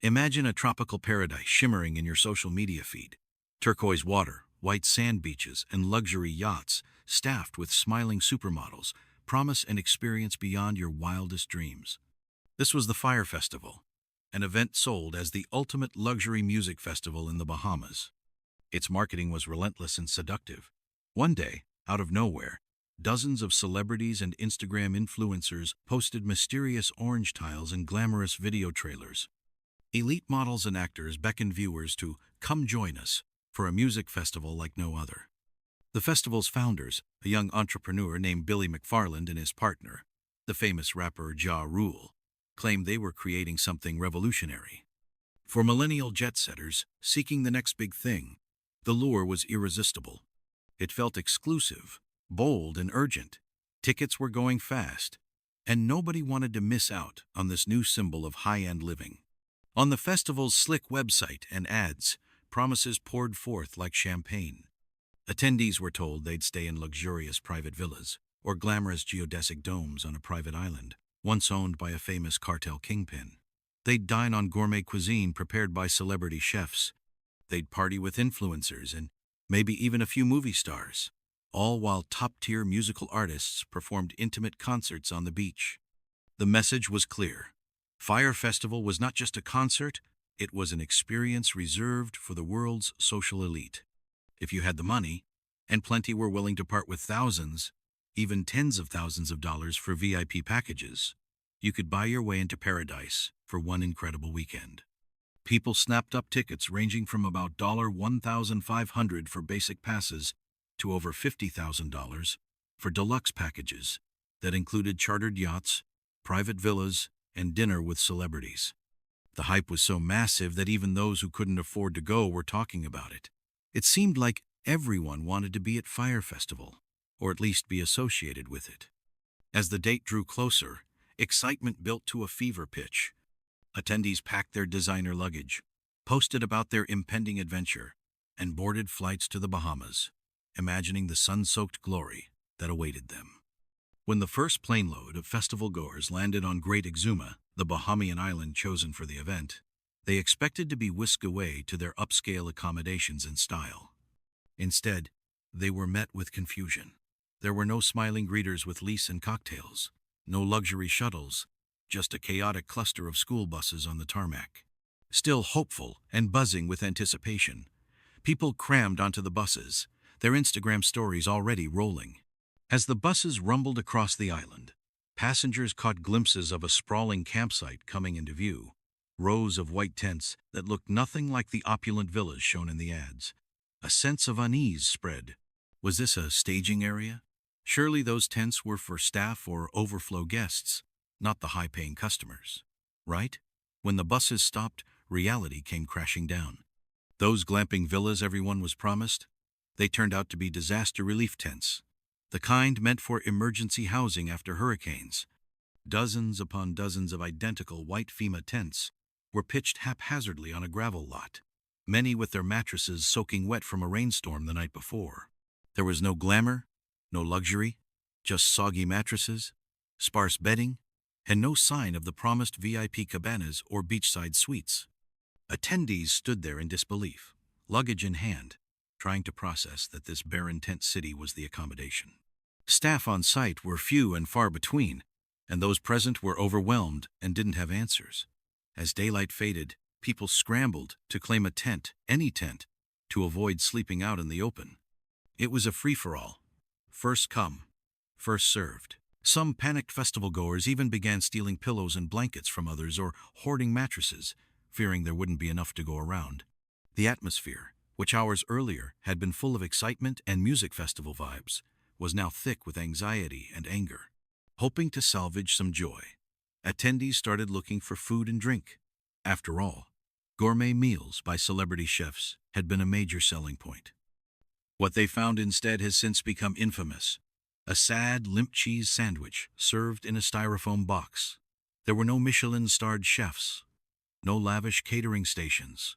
Imagine a tropical paradise shimmering in your social media feed. Turquoise water, white sand beaches, and luxury yachts staffed with smiling supermodels promise an experience beyond your wildest dreams. This was the Fyre Festival, an event sold as the ultimate luxury music festival in the Bahamas. Its marketing was relentless and seductive. One day, out of nowhere, dozens of celebrities and Instagram influencers posted mysterious orange tiles and glamorous video trailers. Elite models and actors beckoned viewers to come join us for a music festival like no other. The festival's founders, a young entrepreneur named Billy McFarland and his partner, the famous rapper Ja Rule, claimed they were creating something revolutionary. For millennial jet-setters seeking the next big thing, the lure was irresistible. It felt exclusive, bold, and urgent. Tickets were going fast, and nobody wanted to miss out on this new symbol of high-end living. On the festival's slick website and ads, promises poured forth like champagne. Attendees were told they'd stay in luxurious private villas or glamorous geodesic domes on a private island, once owned by a famous cartel kingpin. They'd dine on gourmet cuisine prepared by celebrity chefs. They'd party with influencers and maybe even a few movie stars, all while top-tier musical artists performed intimate concerts on the beach. The message was clear. Fyre Festival was not just a concert, it was an experience reserved for the world's social elite. If you had the money, and plenty were willing to part with thousands, even tens of thousands of dollars for VIP packages, you could buy your way into paradise for one incredible weekend. People snapped up tickets ranging from about $1,500 for basic passes to over $50,000 for deluxe packages that included chartered yachts, private villas, and dinner with celebrities. The hype was so massive that even those who couldn't afford to go were talking about it. It seemed like everyone wanted to be at Fyre Festival, or at least be associated with it. As the date drew closer, excitement built to a fever pitch. Attendees packed their designer luggage, posted about their impending adventure, and boarded flights to the Bahamas, imagining the sun-soaked glory that awaited them. When the first plane load of festival-goers landed on Great Exuma, the Bahamian island chosen for the event, they expected to be whisked away to their upscale accommodations in style. Instead, they were met with confusion. There were no smiling greeters with lease and cocktails, no luxury shuttles, just a chaotic cluster of school buses on the tarmac. Still hopeful and buzzing with anticipation, people crammed onto the buses, their Instagram stories already rolling. As the buses rumbled across the island, passengers caught glimpses of a sprawling campsite coming into view, rows of white tents that looked nothing like the opulent villas shown in the ads. A sense of unease spread. Was this a staging area? Surely those tents were for staff or overflow guests, not the high-paying customers. Right? When the buses stopped, reality came crashing down. Those glamping villas everyone was promised, they turned out to be disaster relief tents, the kind meant for emergency housing after hurricanes. Dozens upon dozens of identical white FEMA tents were pitched haphazardly on a gravel lot, many with their mattresses soaking wet from a rainstorm the night before. There was no glamour, no luxury, just soggy mattresses, sparse bedding, and no sign of the promised VIP cabanas or beachside suites. Attendees stood there in disbelief, luggage in hand, trying to process that this barren tent city was the accommodation. Staff on site were few and far between, and those present were overwhelmed and didn't have answers. As daylight faded, people scrambled to claim a tent, any tent, to avoid sleeping out in the open. It was a free-for-all. First come, first served. Some panicked festival-goers even began stealing pillows and blankets from others or hoarding mattresses, fearing there wouldn't be enough to go around. The atmosphere, which hours earlier had been full of excitement and music festival vibes, was now thick with anxiety and anger. Hoping to salvage some joy, attendees started looking for food and drink. After all, gourmet meals by celebrity chefs had been a major selling point. What they found instead has since become infamous: a sad, limp cheese sandwich served in a styrofoam box. There were no Michelin-starred chefs, no lavish catering stations,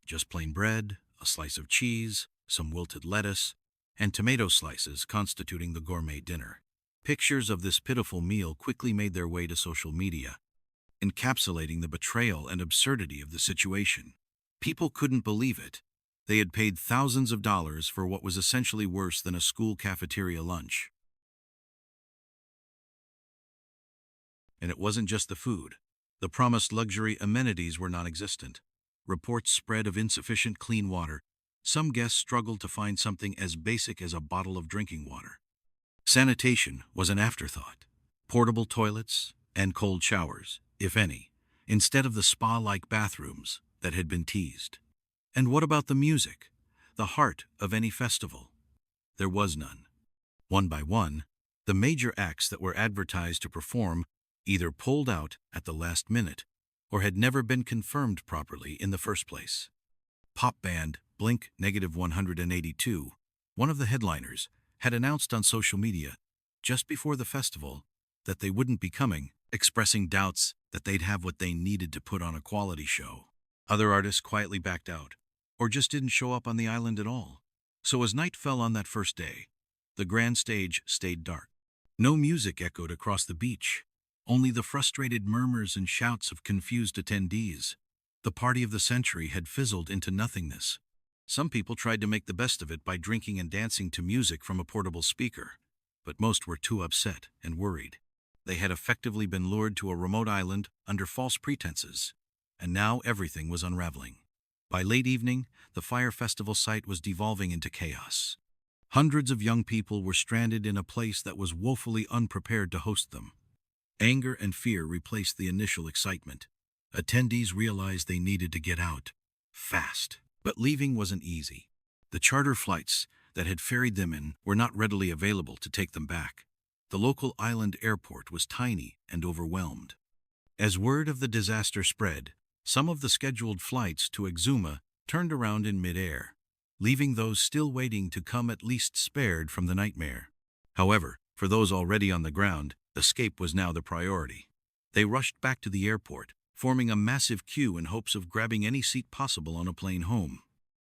just plain bread, a slice of cheese, some wilted lettuce, and tomato slices constituting the gourmet dinner. Pictures of this pitiful meal quickly made their way to social media. encapsulating the betrayal and absurdity of the situation. People couldn't believe it. They had paid thousands of dollars for what was essentially worse than a school cafeteria lunch. And it wasn't just the food. The promised luxury amenities were non-existent. Reports spread of insufficient clean water. Some guests struggled to find something as basic as a bottle of drinking water. Sanitation was an afterthought. Portable toilets and cold showers, if any, instead of the spa-like bathrooms that had been teased. And what about the music, the heart of any festival? There was none. One by one, the major acts that were advertised to perform either pulled out at the last minute or had never been confirmed properly in the first place. Pop band Blink-182, one of the headliners, had announced on social media just before the festival that they wouldn't be coming, expressing doubts that they'd have what they needed to put on a quality show. Other artists quietly backed out, or just didn't show up on the island at all. So as night fell on that first day, the grand stage stayed dark. No music echoed across the beach, only the frustrated murmurs and shouts of confused attendees. The party of the century had fizzled into nothingness. Some people tried to make the best of it by drinking and dancing to music from a portable speaker, but most were too upset and worried. They had effectively been lured to a remote island under false pretenses, and now everything was unraveling. By late evening, the Fyre Festival site was devolving into chaos. Hundreds of young people were stranded in a place that was woefully unprepared to host them. Anger and fear replaced the initial excitement. Attendees realized they needed to get out, fast. But leaving wasn't easy. The charter flights that had ferried them in were not readily available to take them back. The local island airport was tiny and overwhelmed. As word of the disaster spread, some of the scheduled flights to Exuma turned around in mid-air, leaving those still waiting to come at least spared from the nightmare. However, for those already on the ground, escape was now the priority. They rushed back to the airport, forming a massive queue in hopes of grabbing any seat possible on a plane home.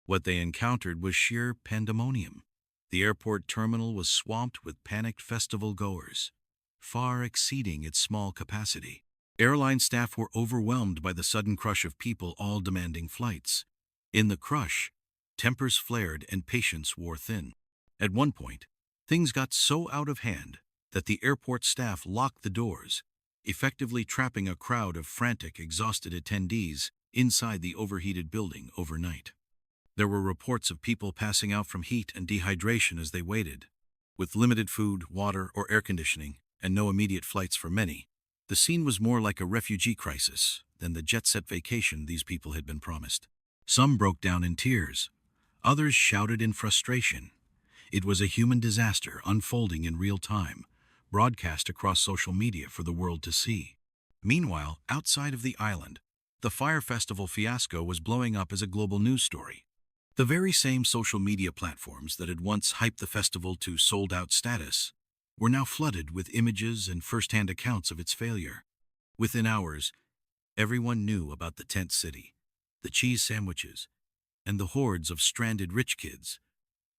What they encountered was sheer pandemonium. The airport terminal was swamped with panicked festival goers, far exceeding its small capacity. Airline staff were overwhelmed by the sudden crush of people all demanding flights. In the crush, tempers flared and patience wore thin. At one point, things got so out of hand that the airport staff locked the doors, effectively trapping a crowd of frantic, exhausted attendees inside the overheated building overnight. There were reports of people passing out from heat and dehydration as they waited. With limited food, water, or air conditioning, and no immediate flights for many, the scene was more like a refugee crisis than the jet-set vacation these people had been promised. Some broke down in tears. Others shouted in frustration. It was a human disaster unfolding in real time, broadcast across social media for the world to see. Meanwhile, outside of the island, the Fyre Festival fiasco was blowing up as a global news story. The very same social media platforms that had once hyped the festival to sold-out status were now flooded with images and first-hand accounts of its failure. Within hours, everyone knew about the tent city, the cheese sandwiches, and the hordes of stranded rich kids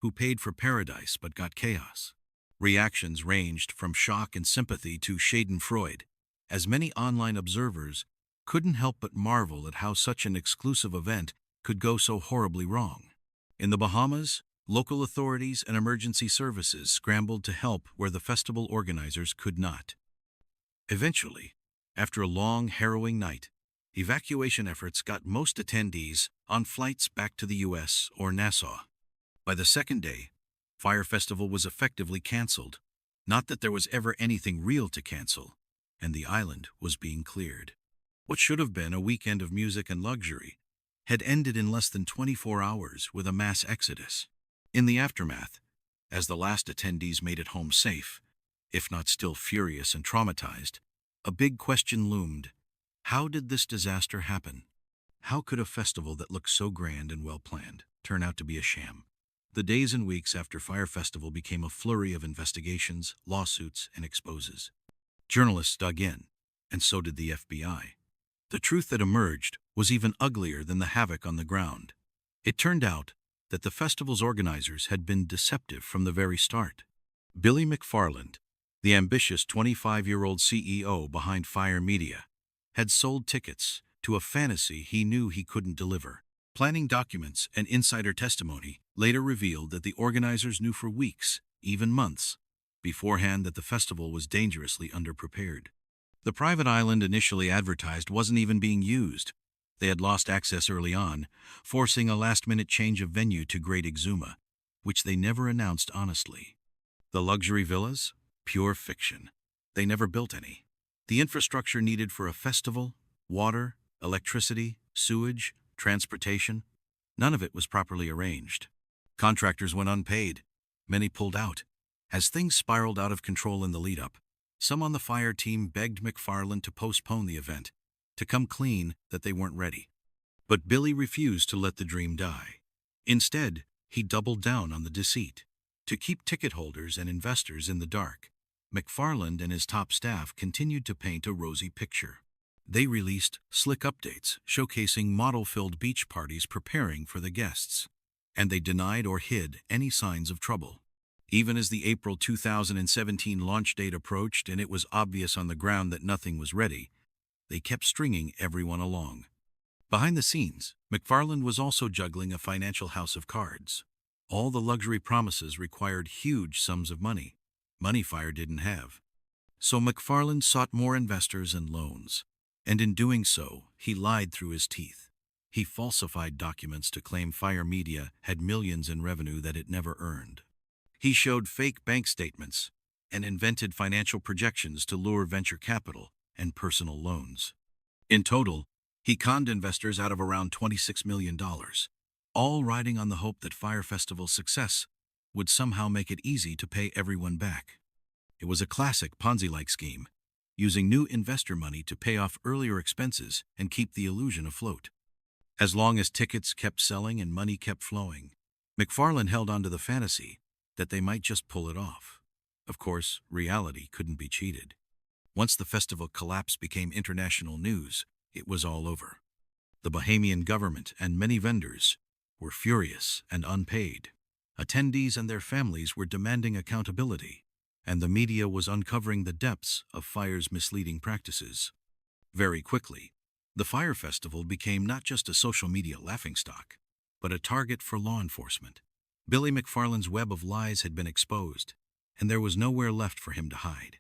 who paid for paradise but got chaos. Reactions ranged from shock and sympathy to schadenfreude, as many online observers couldn't help but marvel at how such an exclusive event could go so horribly wrong. In the Bahamas, local authorities and emergency services scrambled to help where the festival organizers could not. Eventually, after a long, harrowing night, evacuation efforts got most attendees on flights back to the U.S. or Nassau. By the second day, Fyre Festival was effectively canceled. Not that there was ever anything real to cancel, and the island was being cleared. What should have been a weekend of music and luxury had ended in less than 24 hours with a mass exodus. In the aftermath, as the last attendees made it home safe, if not still furious and traumatized, a big question loomed. How did this disaster happen? How could a festival that looked so grand and well-planned turn out to be a sham? The days and weeks after Fyre Festival became a flurry of investigations, lawsuits, and exposes. Journalists dug in, and so did the FBI. The truth that emerged was even uglier than the havoc on the ground. It turned out that the festival's organizers had been deceptive from the very start. Billy McFarland, the ambitious 25-year-old CEO behind Fyre Media, had sold tickets to a fantasy he knew he couldn't deliver. Planning documents and insider testimony later revealed that the organizers knew for weeks, even months, beforehand that the festival was dangerously underprepared. The private island initially advertised wasn't even being used. They had lost access early on, forcing a last-minute change of venue to Great Exuma, which they never announced honestly. The luxury villas? Pure fiction. They never built any. The infrastructure needed for a festival, water, electricity, sewage, transportation, none of it was properly arranged. Contractors went unpaid. Many pulled out. As things spiraled out of control in the lead-up, some on the Fyre team begged McFarland to postpone the event, to come clean that they weren't ready. But Billy refused to let the dream die. Instead, he doubled down on the deceit. To keep ticket holders and investors in the dark, McFarland and his top staff continued to paint a rosy picture. They released slick updates showcasing model-filled beach parties preparing for the guests, and they denied or hid any signs of trouble. Even as the April 2017 launch date approached and it was obvious on the ground that nothing was ready, they kept stringing everyone along. Behind the scenes, McFarland was also juggling a financial house of cards. All the luxury promises required huge sums of money Fyre didn't have. So McFarland sought more investors and loans, and in doing so, he lied through his teeth. He falsified documents to claim Fyre Media had millions in revenue that it never earned. He showed fake bank statements and invented financial projections to lure venture capital and personal loans. In total, he conned investors out of around $26 million, all riding on the hope that Fyre Festival's success would somehow make it easy to pay everyone back. It was a classic Ponzi-like scheme, using new investor money to pay off earlier expenses and keep the illusion afloat. As long as tickets kept selling and money kept flowing, McFarland held on to the fantasy that they might just pull it off. Of course, reality couldn't be cheated. Once the festival collapse became international news, it was all over. The Bahamian government and many vendors were furious and unpaid. Attendees and their families were demanding accountability, and the media was uncovering the depths of Fyre's misleading practices. Very quickly, the Fyre Festival became not just a social media laughingstock, but a target for law enforcement. Billy McFarland's web of lies had been exposed, and there was nowhere left for him to hide.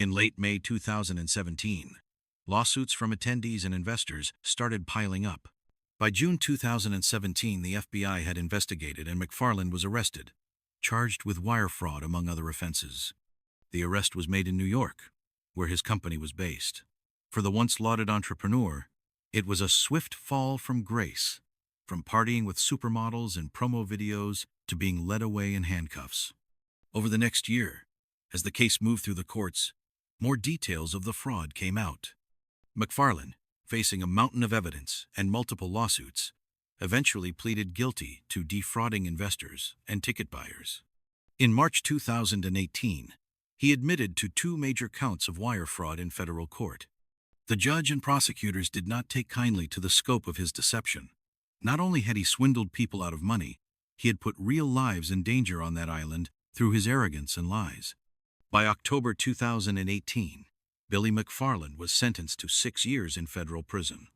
In late May 2017, lawsuits from attendees and investors started piling up. By June 2017, the FBI had investigated and McFarland was arrested, charged with wire fraud among other offenses. The arrest was made in New York, where his company was based. For the once lauded entrepreneur, it was a swift fall from grace, from partying with supermodels and promo videos to being led away in handcuffs. Over the next year, as the case moved through the courts, more details of the fraud came out. McFarland, facing a mountain of evidence and multiple lawsuits, eventually pleaded guilty to defrauding investors and ticket buyers. In March 2018, he admitted to 2 major counts of wire fraud in federal court. The judge and prosecutors did not take kindly to the scope of his deception. Not only had he swindled people out of money, he had put real lives in danger on that island through his arrogance and lies. By October 2018, Billy McFarland was sentenced to 6 years in federal prison.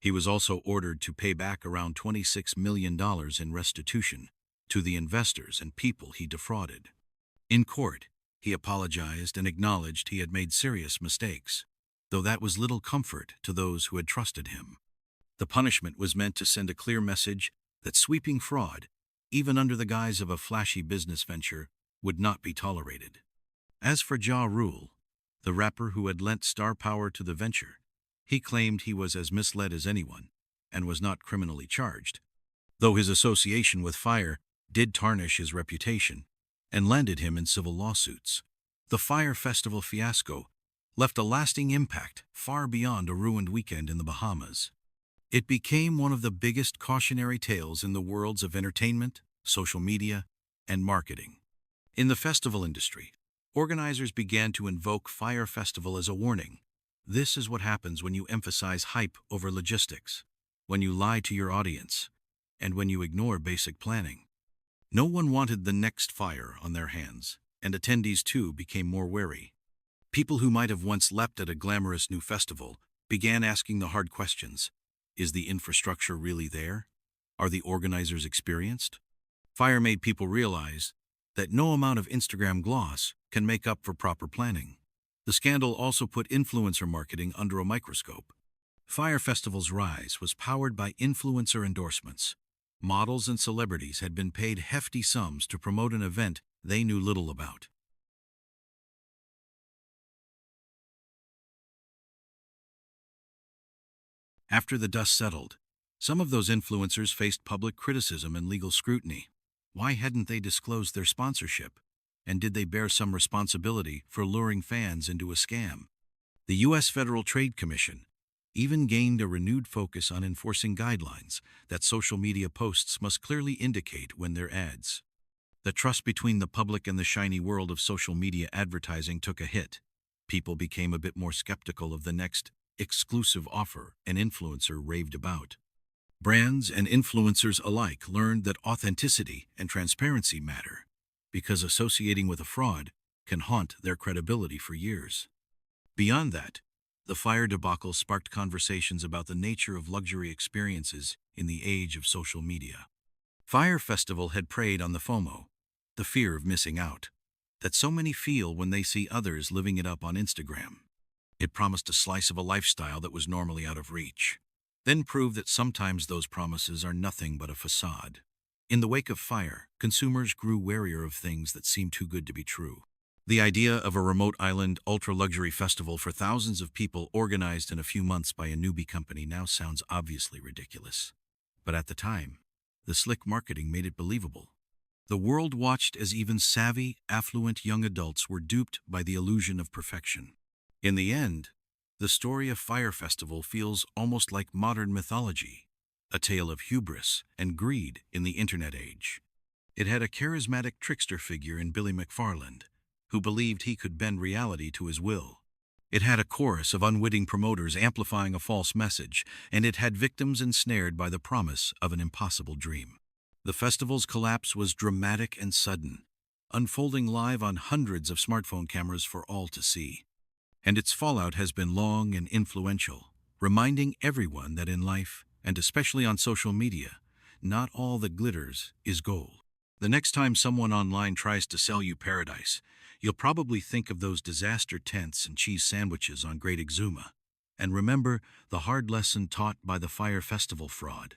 He was also ordered to pay back around $26 million in restitution to the investors and people he defrauded. In court, he apologized and acknowledged he had made serious mistakes, though that was little comfort to those who had trusted him. The punishment was meant to send a clear message that sweeping fraud, even under the guise of a flashy business venture, would not be tolerated. As for Ja Rule, the rapper who had lent star power to the venture, he claimed he was as misled as anyone and was not criminally charged, though his association with Fyre did tarnish his reputation and landed him in civil lawsuits. The Fyre Festival fiasco left a lasting impact far beyond a ruined weekend in the Bahamas. It became one of the biggest cautionary tales in the worlds of entertainment, social media, and marketing. In the festival industry, organizers began to invoke Fyre Festival as a warning. This is what happens when you emphasize hype over logistics, when you lie to your audience, and when you ignore basic planning. No one wanted the next Fyre on their hands, and attendees too became more wary. People who might have once leapt at a glamorous new festival began asking the hard questions. Is the infrastructure really there? Are the organizers experienced? Fyre made people realize that no amount of Instagram gloss can make up for proper planning. The scandal also put influencer marketing under a microscope. Fyre Festival's rise was powered by influencer endorsements. Models and celebrities had been paid hefty sums to promote an event they knew little about. After the dust settled, some of those influencers faced public criticism and legal scrutiny. Why hadn't they disclosed their sponsorship? And did they bear some responsibility for luring fans into a scam? The U.S. Federal Trade Commission even gained a renewed focus on enforcing guidelines that social media posts must clearly indicate when they're ads. The trust between the public and the shiny world of social media advertising took a hit. People became a bit more skeptical of the next exclusive offer an influencer raved about. Brands and influencers alike learned that authenticity and transparency matter, because associating with a fraud can haunt their credibility for years. Beyond that, the Fyre debacle sparked conversations about the nature of luxury experiences in the age of social media. Fyre Festival had preyed on the FOMO, the fear of missing out, that so many feel when they see others living it up on Instagram. It promised a slice of a lifestyle that was normally out of reach, then proved that sometimes those promises are nothing but a facade. In the wake of Fyre, consumers grew warier of things that seemed too good to be true. The idea of a remote island ultra-luxury festival for thousands of people organized in a few months by a newbie company now sounds obviously ridiculous. But at the time, the slick marketing made it believable. The world watched as even savvy, affluent young adults were duped by the illusion of perfection. In the end, the story of Fyre Festival feels almost like modern mythology, a tale of hubris and greed in the internet age. It had a charismatic trickster figure in Billy McFarland, who believed he could bend reality to his will. It had a chorus of unwitting promoters amplifying a false message, and it had victims ensnared by the promise of an impossible dream. The festival's collapse was dramatic and sudden, unfolding live on hundreds of smartphone cameras for all to see. And its fallout has been long and influential, reminding everyone that in life, and especially on social media, not all that glitters is gold. The next time someone online tries to sell you paradise, you'll probably think of those disaster tents and cheese sandwiches on Great Exuma. And remember the hard lesson taught by the Fyre Festival fraud.